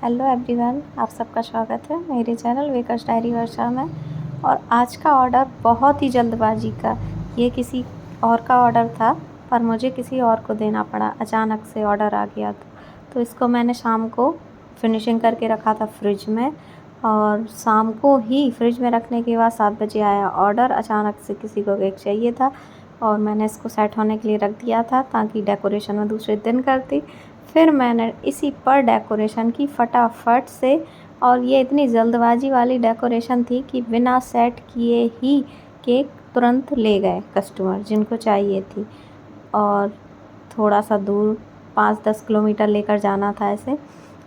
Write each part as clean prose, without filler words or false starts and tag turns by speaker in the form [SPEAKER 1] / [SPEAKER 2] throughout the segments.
[SPEAKER 1] Hello everyone, आप सबका स्वागत है मेरे चैनल वेकर्स डायरी वर्षा में। और आज का ऑर्डर बहुत ही जल्दबाजी का, ये किसी और का ऑर्डर था पर मुझे किसी और को देना पड़ा, अचानक से ऑर्डर आ गया। तो इसको मैंने शाम को फिनिशिंग करके रखा था फ्रिज में, और शाम को ही फ्रिज में रखने के बाद 7 बजे आया ऑर्डर। अचानक से किसी को केक चाहिए था और मैंने इसको सेट होने के लिए रख दिया था ताकि डेकोरेशन में दूसरे दिन करती। फिर मैंने इसी पर डेकोरेशन की फटाफट से, और ये इतनी जल्दबाजी वाली डेकोरेशन थी कि बिना सेट किए ही केक तुरंत ले गए कस्टमर जिनको चाहिए थी। और थोड़ा सा दूर 5-10 किलोमीटर लेकर जाना था ऐसे,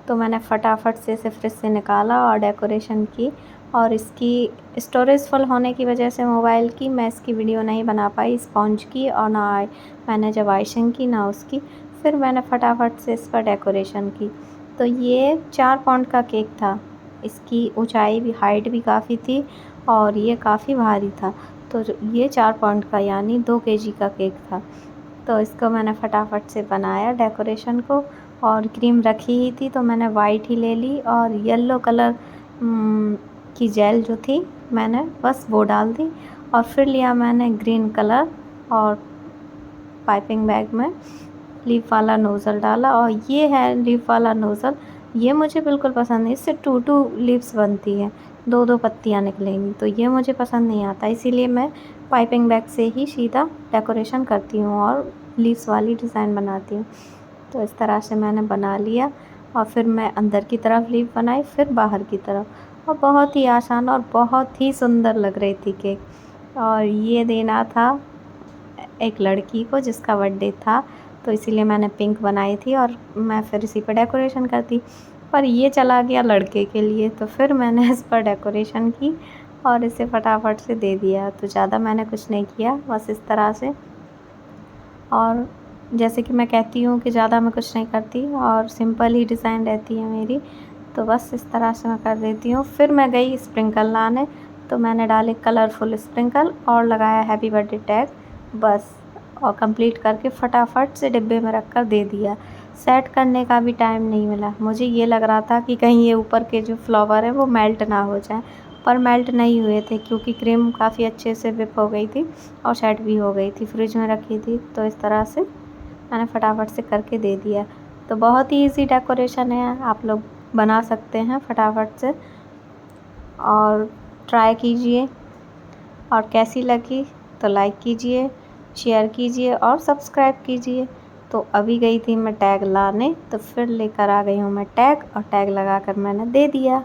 [SPEAKER 1] तो मैंने फटाफट से इसे फ्रिज से निकाला और डेकोरेशन की। और इसकी स्टोरेज फुल होने की वजह से मोबाइल की, मैं इसकी वीडियो नहीं बना पाई स्पॉन्ज की, और ना मैंने जब आइसिंग की ना उसकी। फिर मैंने फटाफट से इस पर डेकोरेशन की। तो ये 4 पाउंड का केक था, इसकी ऊंचाई भी, हाइट भी काफ़ी थी और ये काफ़ी भारी था। तो ये 4 पाउंड का यानी 2 केजी का केक था। तो इसको मैंने फटाफट से बनाया डेकोरेशन को, और क्रीम रखी ही थी तो मैंने वाइट ही ले ली, और येलो कलर की जेल जो थी मैंने बस वो डाल दी। और फिर लिया मैंने ग्रीन कलर और पाइपिंग बैग में लीफ वाला नोज़ल डाला। और ये है लीफ वाला नोज़ल, ये मुझे बिल्कुल पसंद नहीं, इससे 2 लीव्स बनती है, 2 पत्तियाँ निकलेंगी, तो ये मुझे पसंद नहीं आता। इसीलिए मैं पाइपिंग बैग से ही सीधा डेकोरेशन करती हूँ और लीव्स वाली डिज़ाइन बनाती हूँ। तो इस तरह से मैंने बना लिया, और फिर मैं अंदर की तरफ लीफ बनाई, फिर बाहर की तरफ, और बहुत ही आसान और बहुत ही सुंदर लग रही थी केक। और ये देना था एक लड़की को जिसका बर्थडे था, तो इसीलिए मैंने पिंक बनाई थी और मैं फिर इसी पर डेकोरेशन करती। पर ये चला गया लड़के के लिए, तो फिर मैंने इस पर डेकोरेशन की और इसे फटाफट से दे दिया। तो ज़्यादा मैंने कुछ नहीं किया, बस इस तरह से। और जैसे कि मैं कहती हूँ कि ज़्यादा मैं कुछ नहीं करती और सिंपल ही डिज़ाइन रहती है मेरी, तो बस इस तरह से मैं कर देती हूँ। फिर मैं गई स्प्रिंकल लाने, तो मैंने डाले कलरफुल स्प्रिंकल और लगाया हैप्पी बर्थडे टैग, बस। और कंप्लीट करके फटाफट से डिब्बे में रख कर दे दिया। सेट करने का भी टाइम नहीं मिला, मुझे ये लग रहा था कि कहीं ये ऊपर के जो फ्लावर है वो मेल्ट ना हो जाए, पर मेल्ट नहीं हुए थे क्योंकि क्रीम काफ़ी अच्छे से विप हो गई थी और सेट भी हो गई थी, फ्रिज में रखी थी। तो इस तरह से मैंने फटाफट से करके दे दिया। तो बहुत ही ईजी डेकोरेशन है, आप लोग बना सकते हैं फटाफट से, और ट्राई कीजिए। और कैसी लगी तो लाइक कीजिए, शेयर कीजिए और सब्सक्राइब कीजिए। तो अभी गई थी मैं टैग लाने, तो फिर लेकर आ गई हूँ मैं टैग, और टैग लगाकर मैंने दे दिया।